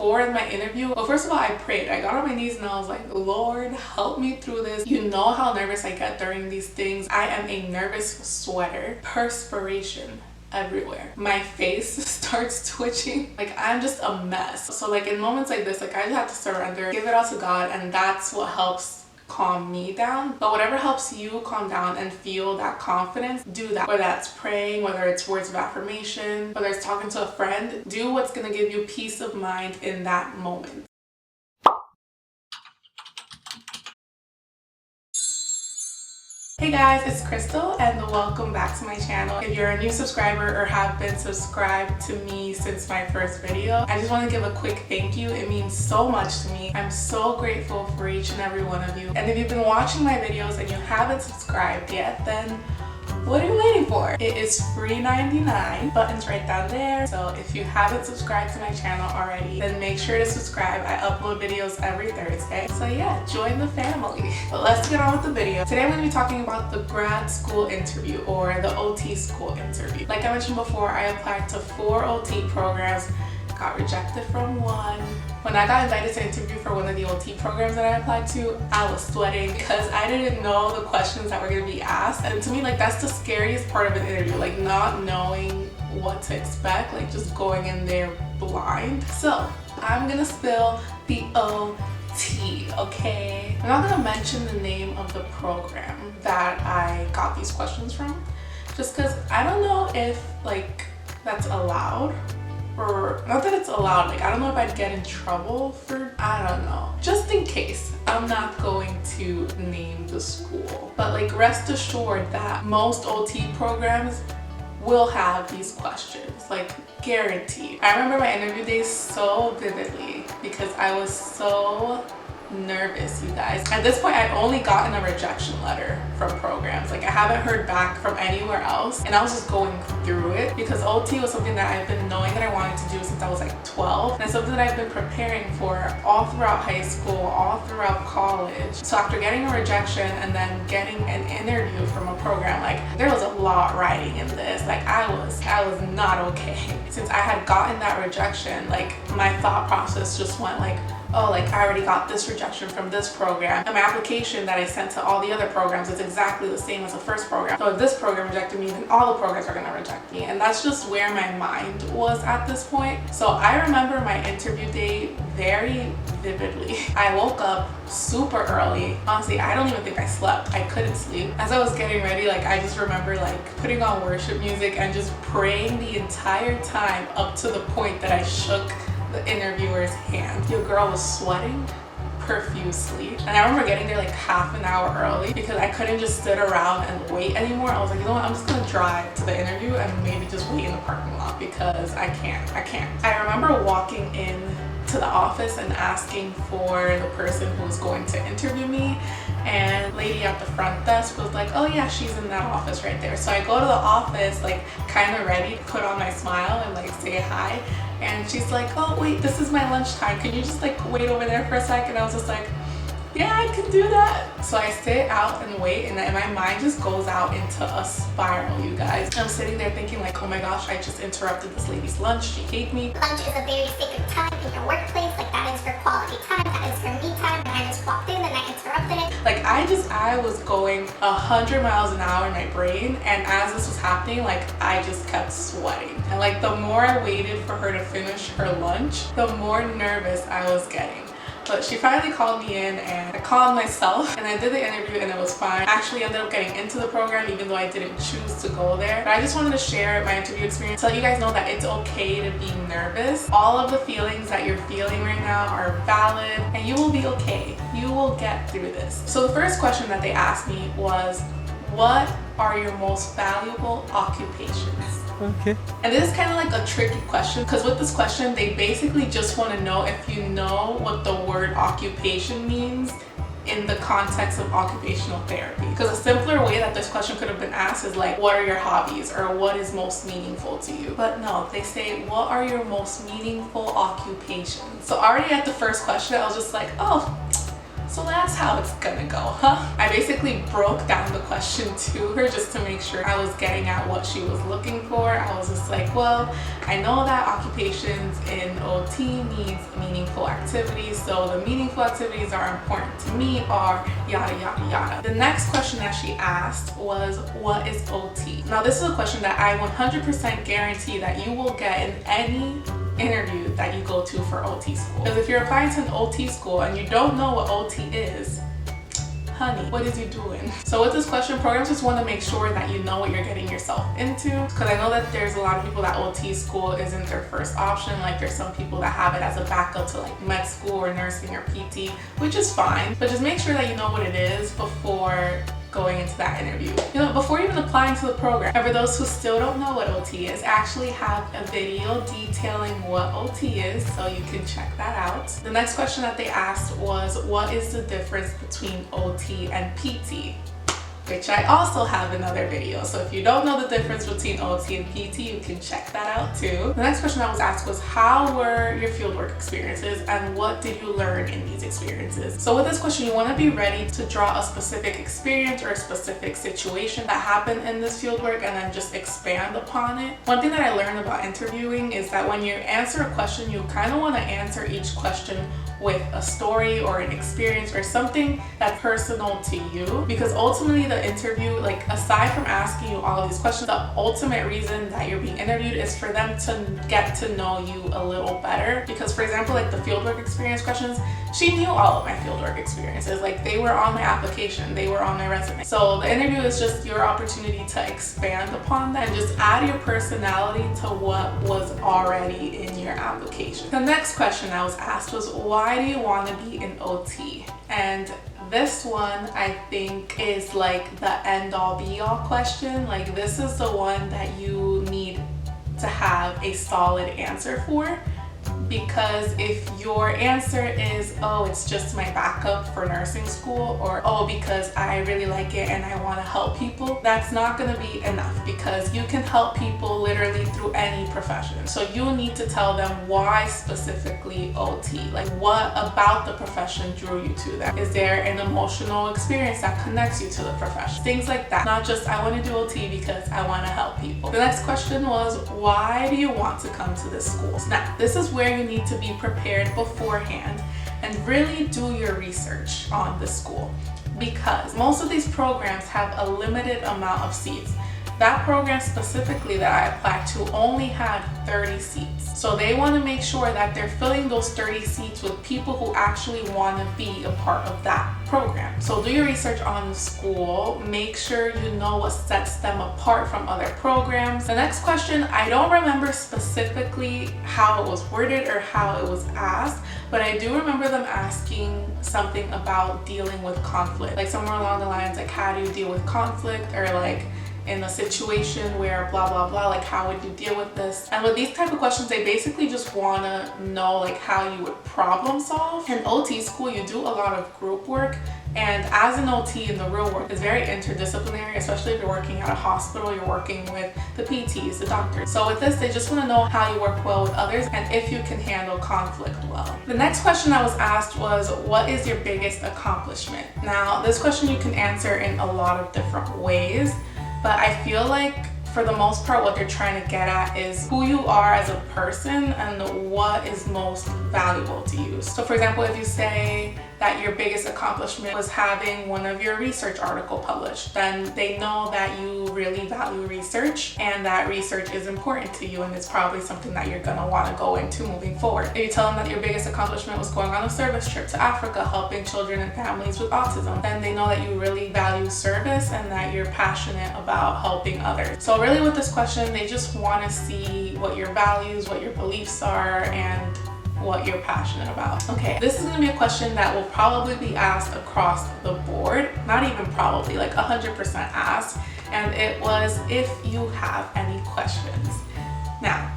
before my interview, well, first of all, I prayed. I got on my knees and I was like, Lord, help me through this. You know how nervous I get during these things. I am a nervous sweater. Perspiration everywhere. My face starts twitching. Like, I'm just a mess. So like in moments like this, like I just have to surrender, give it all to God, and that's what helps calm me down. But whatever helps you calm down and feel that confidence, do that. Whether that's praying, whether it's words of affirmation, whether it's talking to a friend, do what's gonna give you peace of mind in that moment. Hey guys, it's Crystal and welcome back to my channel. If you're a new subscriber or have been subscribed to me since my first video, I just want to give a quick thank you. It means so much to me. I'm so grateful for each and every one of you. And if you've been watching my videos and you haven't subscribed yet, then what are you waiting for? It is free $99. Buttons right down there. So if you haven't subscribed to my channel already, then make sure to subscribe. I upload videos every Thursday. So yeah, join the family. But let's get on with the video. Today I'm going to be talking about the grad school interview, or the OT school interview. Like I mentioned before, I applied to 4 OT programs, got rejected from one. When I got invited to interview for one of the OT programs that I applied to, I was sweating because I didn't know the questions that were going to be asked. And to me, like, that's the scariest part of an interview, like not knowing what to expect, like just going in there blind. So I'm going to spill the OT, okay? I'm not going to mention the name of the program that I got these questions from, just because I don't know if like that's allowed. Or not that it's allowed, like I don't know if I'd get in trouble for, I don't know. Just in case, I'm not going to name the school. But like rest assured that most OT programs will have these questions, like guaranteed. I remember my interview days so vividly because I was so nervous, you guys. At this point, I've only gotten a rejection letter from programs. Like I haven't heard back from anywhere else, and I was just going through it because OT was something that I've been knowing that I wanted to do since I was like 12, and it's something that I've been preparing for all throughout high school, all throughout college. So after getting a rejection and then getting an interview from a program, like there was a lot riding in this. Like I was not okay. Since I had gotten that rejection, like my thought process just went like, oh, like I already got this rejection from this program, and my application that I sent to all the other programs is exactly the same as the first program. So if this program rejected me, then all the programs are gonna reject me. And that's just where my mind was at this point. So I remember my interview day very vividly. I woke up super early. Honestly, I don't even think I slept. I couldn't sleep. As I was getting ready, like I just remember like putting on worship music and just praying the entire time up to the point that I shook the interviewer's hand. Your girl was sweating profusely, and I remember getting there like half an hour early because I couldn't just sit around and wait anymore. I was like, you know what, I'm just gonna drive to the interview and maybe just wait in the parking lot because I can't. I remember walking in to the office and asking for the person who was going to interview me, and the lady at the front desk was like, oh yeah, she's in that office right there. So I go to the office like kind of ready to put on my smile and like say hi, and she's like, oh wait, this is my lunchtime, can you just like wait over there for a second? And I was just like, yeah, I can do that. So I sit out and wait, and my mind just goes out into a spiral, you guys. I'm sitting there thinking like, oh my gosh, I just interrupted this lady's lunch. She hates me. Lunch is a very sacred time in your workplace. Like that is for quality time, that is for me time. And I just walked in and I interrupted it. Like I was going 100 miles an hour in my brain, and as this was happening, like I just kept sweating. And like the more I waited for her to finish her lunch, the more nervous I was getting. But she finally called me in, and I called myself, and I did the interview and it was fine. I actually ended up getting into the program even though I didn't choose to go there. But I just wanted to share my interview experience to let you guys know that it's okay to be nervous. All of the feelings that you're feeling right now are valid, and you will be okay. You will get through this. So the first question that they asked me was, what are your most valuable occupations? Okay. And this is kind of like a tricky question because with this question, they basically just want to know if you know what the word occupation means in the context of occupational therapy. Because a simpler way that this question could have been asked is like, what are your hobbies, or what is most meaningful to you? But no, they say, what are your most meaningful occupations? So already at the first question, I was just like, oh, So that's how it's gonna go, huh? I basically broke down the question to her just to make sure I was getting at what she was looking for. I was just like, well, I know that occupations in OT needs meaningful activities, so the meaningful activities are important to me are yada yada yada. The next question that she asked was, what is OT? Now this is a question that I 100% guarantee that you will get in any interview that you go to for OT school. Because if you're applying to an OT school and you don't know what OT is, honey, what is you doing? So with this question, programs just want to make sure that you know what you're getting yourself into, because I know that there's a lot of people that OT school isn't their first option. Like there's some people that have it as a backup to like med school or nursing or PT, which is fine, but just make sure that you know what it is before going into that interview. You know, before even applying to the program. And for those who still don't know what OT is, I actually have a video detailing what OT is, so you can check that out. The next question that they asked was, what is the difference between OT and PT? Which I also have another video. So if you don't know the difference between OT and PT, you can check that out too. The next question I was asked was, how were your fieldwork experiences and what did you learn in these experiences? So with this question, you want to be ready to draw a specific experience or a specific situation that happened in this fieldwork and then just expand upon it. One thing that I learned about interviewing is that when you answer a question, you kind of want to answer each question with a story or an experience or something that's personal to you, because ultimately the interview, like aside from asking you all of these questions, the ultimate reason that you're being interviewed is for them to get to know you a little better. Because for example, like the fieldwork experience questions, she knew all of my fieldwork experiences, like they were on my application, they were on my resume. So the interview is just your opportunity to expand upon that and just add your personality to what was already in your application. The next question I was asked was, why do you want to be in OT? And this one I think is like the end all be all question. Like this is the one that you need to have a solid answer for. Because if your answer is, oh, it's just my backup for nursing school, or oh, because I really like it and I want to help people, that's not going to be enough, because you can help people literally through any profession. So you need to tell them why specifically OT, like what about the profession drew you to that? Is there an emotional experience that connects you to the profession? Things like that, not just I want to do OT because I want to help people. The next question was, why do you want to come to this school? Now, this is where you need to be prepared beforehand and really do your research on the school, because most of these programs have a limited amount of seats. That program specifically that I applied to only had 30 seats. So they want to make sure that they're filling those 30 seats with people who actually want to be a part of that program. So do your research on the school, make sure you know what sets them apart from other programs. The next question, I don't remember specifically how it was worded or how it was asked, but I do remember them asking something about dealing with conflict, like somewhere along the lines like, how do you deal with conflict, or like in a situation where blah blah blah, like how would you deal with this? And with these type of questions, they basically just want to know like how you would problem solve. In OT school, you do a lot of group work, and as an OT in the real world, it's very interdisciplinary, especially if you're working at a hospital, you're working with the PTs, the doctors. So with this, they just want to know how you work well with others and if you can handle conflict well. The next question I was asked was, what is your biggest accomplishment? Now, this question you can answer in a lot of different ways, but I feel like for the most part, what they're trying to get at is who you are as a person and what is most valuable to you. So for example, if you say that your biggest accomplishment was having one of your research article published, then they know that you really value research and that research is important to you, and it's probably something that you're gonna wanna go into moving forward. If you tell them that your biggest accomplishment was going on a service trip to Africa, helping children and families with autism, then they know that you really value service and that you're passionate about helping others. So really with this question, they just wanna see what your values, what your beliefs are, and what you're passionate about. Okay, this is gonna be a question that will probably be asked across the board, not even probably, like 100% asked, and it was, if you have any questions. Now,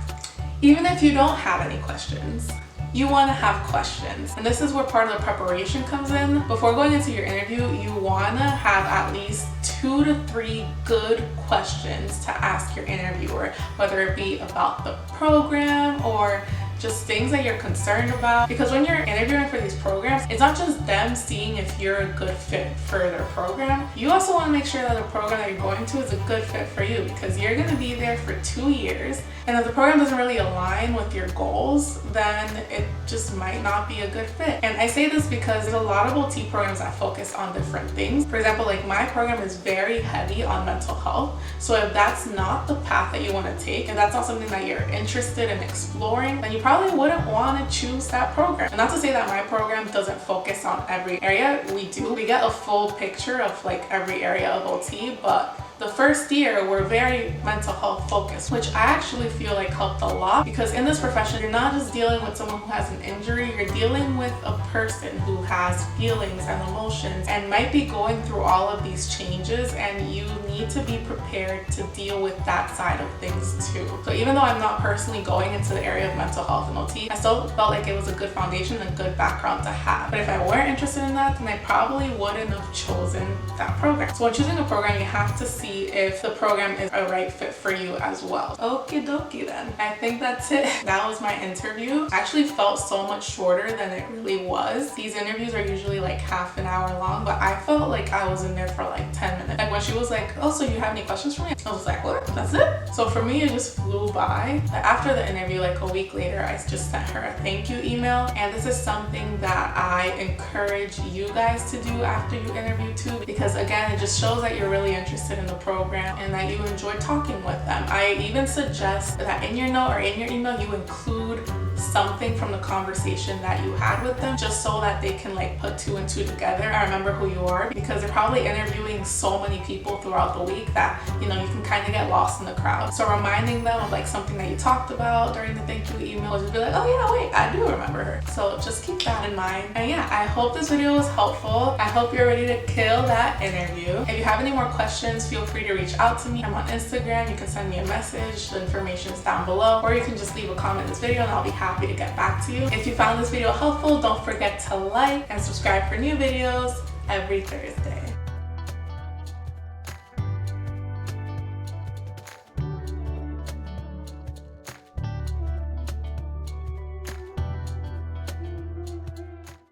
even if you don't have any questions, you want to have questions, and this is where part of the preparation comes in. Before going into your interview, you want to have at least 2 to 3 good questions to ask your interviewer, whether it be about the program or just things that you're concerned about. Because when you're interviewing for these programs, it's not just them seeing if you're a good fit for their program. You also want to make sure that the program that you're going to is a good fit for you, because you're going to be there for 2 years, and if the program doesn't really align with your goals, then it just might not be a good fit. And I say this because there's a lot of OT programs that focus on different things. For example, like my program is very heavy on mental health. So if that's not the path that you want to take, and that's not something that you're interested in exploring, then you probably wouldn't want to choose that program. And not to say that my program doesn't focus on every area. We do. We get a full picture of like every area of OT, but the first year we're very mental health focused, which I actually feel like helped a lot, because in this profession you're not just dealing with someone who has an injury, you're dealing with a person who has feelings and emotions and might be going through all of these changes, and you need to be prepared to deal with that side of things too. So even though I'm not personally going into the area of mental health and OT, I still felt like it was a good foundation and a good background to have. But if I weren't interested in that, then I probably wouldn't have chosen that program. So when choosing a program, you have to see if the program is a right fit for you as well. Okie dokie then. I think that's it. That was my interview. I actually felt so much shorter than it really was. These interviews are usually like half an hour long, but I felt like I was in there for like 10 minutes. Like when she was like, oh, so you have any questions for me? I was like, what? That's it? So for me, it just flew by. After the interview, like a week later, I just sent her a thank you email. And this is something that I encourage you guys to do after you interview too, because again, it just shows that you're really interested in the program and that you enjoy talking with them. I even suggest that in your note or in your email, you include something from the conversation that you had with them, just so that they can like put 2 and 2 together and remember who you are, because they're probably interviewing so many people throughout the week that, you know, you can kind of get lost in the crowd. So reminding them of like something that you talked about during the thank you email, just be like, oh yeah, wait, I do remember her. So just keep that in mind. And yeah, I hope this video was helpful. I hope you're ready to kill that interview. If you have any more questions, feel free to reach out to me. I'm on Instagram. You can send me a message. The information is down below, or you can just leave a comment in this video and I'll be happy to get back to you. If you found this video helpful, don't forget to like and subscribe for new videos every Thursday.